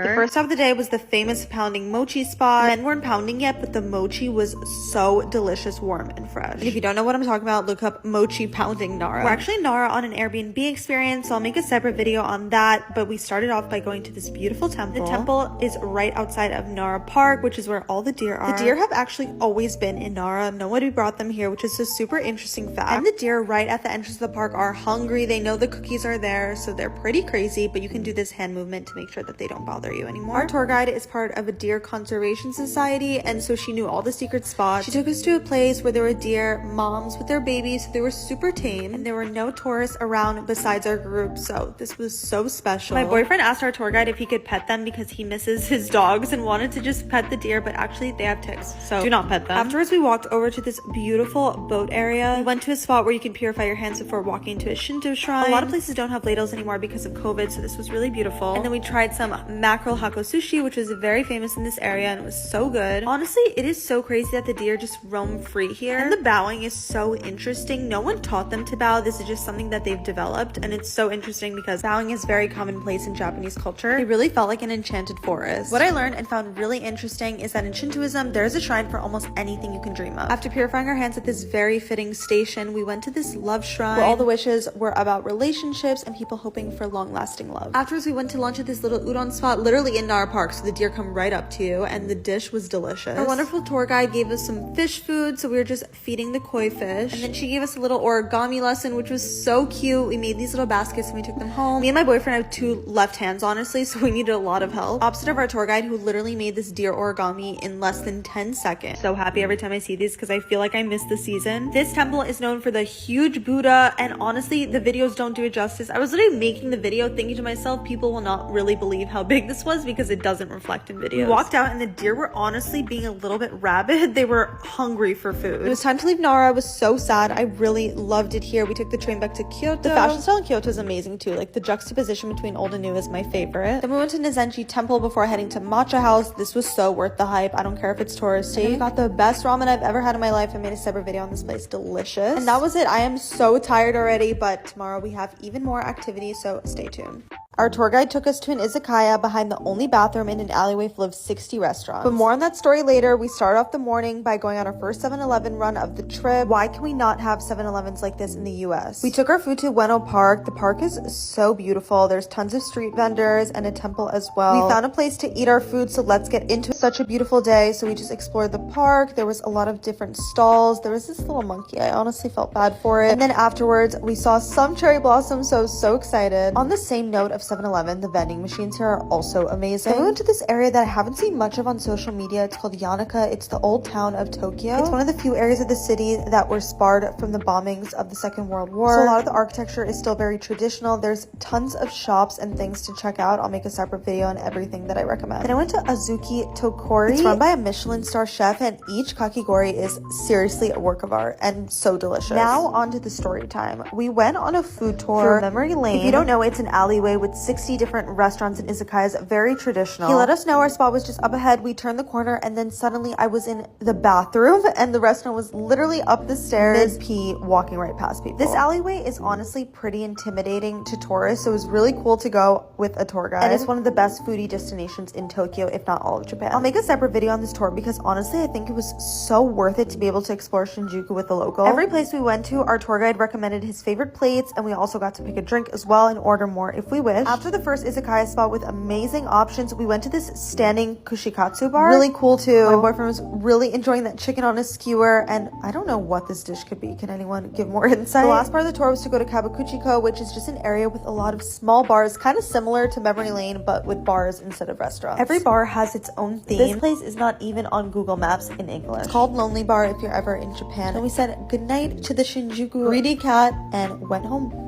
The first stop of the day was the famous pounding mochi spot. Men weren't pounding yet, but the mochi was so delicious, warm, and fresh. And if you don't know what I'm talking about, look up mochi pounding Nara. We're actually in Nara on an Airbnb experience, so I'll make a separate video on that, but we started off by going to this beautiful temple. The temple is right outside of Nara Park, which is where all the deer are. The deer have actually always been in Nara. Nobody brought them here, which is a super interesting fact. And the deer right at the entrance of the park are hungry. They know the cookies are there, so they're pretty crazy, but you can do this hand movement to make sure that they don't bother you anymore. Our tour guide is part of a deer conservation society, and so she knew all the secret spots. She took us to a place where there were deer moms with their babies, so they were super tame, and there were no tourists around besides our group, so this was so special. My boyfriend asked our tour guide if he could pet them because he misses his dogs and wanted to just pet the deer, but actually they have ticks, so do not pet them. Afterwards, we walked over to this beautiful boat area. We went to a spot where you can purify your hands before walking to a Shinto shrine. A lot of places don't have ladles anymore because of COVID, so this was really beautiful. And then we tried some mackerel hako sushi, which is very famous in this area, and it was so good. Honestly, it is so crazy that the deer just roam free here. And the bowing is so interesting. No one taught them to bow. This is just something that they've developed, and it's so interesting because bowing is very commonplace in Japanese culture. It really felt like an enchanted forest. What I learned and found really interesting is that in Shintoism, there is a shrine for almost anything you can dream of. After purifying our hands at this very fitting station, we went to this love shrine where all the wishes were about relationships and people hoping for long-lasting love. Afterwards, we went to lunch at this little udon spot literally in Nara Park, so the deer come right up to you, and the dish was delicious. Our wonderful tour guide gave us some fish food, so we were just feeding the koi fish, and then she gave us a little origami lesson, which was so cute. We made these little baskets and we took them home. Me and my boyfriend have two left hands, honestly, so we needed a lot of help. Opposite of our tour guide, who literally made this deer origami in less than 10 seconds. So happy every time I see these because I feel like I missed the season. This temple is known for the huge Buddha, and honestly, the videos don't do it justice. I was literally making the video thinking to myself, people will not really believe how big this was because it doesn't reflect in videos. We walked out and the deer were honestly being a little bit rabid. They were hungry for food. It was time to leave Nara. I was so sad. I really loved it here. We took the train back to Kyoto. The fashion style in Kyoto is amazing too. Like the juxtaposition between old and new is my favorite. Then we went to Nizenji Temple before heading to Matcha House. This was so worth the hype. I don't care if it's touristy. We got the best ramen I've ever had in my life. I made a separate video on this place. Delicious. And that was it. I am so tired already, but tomorrow we have even more activities, so stay tuned. Our tour guide took us to an izakaya behind the only bathroom in an alleyway full of 60 restaurants. But more on that story later. We started off the morning by going on our first 7-Eleven run of the trip. Why can we not have 7-Elevens like this in the US? We took our food to Ueno Park. The park is so beautiful. There's tons of street vendors and a temple as well. We found a place to eat our food, so let's get into it. Such a beautiful day, so we just explored the park. There was a lot of different stalls. There was this little monkey. I honestly felt bad for it. And then afterwards, we saw some cherry blossoms, so I was so excited. On the same note of 7-Eleven, the vending machines here are also amazing. Then we went to this area that I haven't seen much of on social media. It's called Yanaka. It's the old town of Tokyo. It's one of the few areas of the city that were sparred from the bombings of the Second World War. So a lot of the architecture is still very traditional. There's tons of shops and things to check out. I'll make a separate video on everything that I recommend. Then I went to Azuki Tokori. It's run by a Michelin star chef, and each kakigori is seriously a work of art and so delicious. Now on to the story time. We went on a food tour through Memory Lane. If you don't know, it's an alleyway with 60 different restaurants and izakayas, very traditional. He let us know our spot was just up ahead. We turned the corner and then suddenly I was in the bathroom and the restaurant was literally up the stairs, mid-pee, walking right past people. This alleyway is honestly pretty intimidating to tourists, so it was really cool to go with a tour guide. And it's one of the best foodie destinations in Tokyo, if not all of Japan. I'll make a separate video on this tour because honestly, I think it was so worth it to be able to explore Shinjuku with a local. Every place we went to, our tour guide recommended his favorite plates, and we also got to pick a drink as well and order more if we wish. After the first izakaya spot with amazing options, we went to this standing kushikatsu bar. Really cool too. My boyfriend was really enjoying that chicken on a skewer, and I don't know what this dish could be. Can anyone give more insight? The last part of the tour was to go to Kabukicho, which is just an area with a lot of small bars, kind of similar to Memory Lane, but with bars instead of restaurants. Every bar has its own theme. This place is not even on Google Maps in English. It's called Lonely Bar if you're ever in Japan. And we said goodnight to the Shinjuku greedy cat and went home.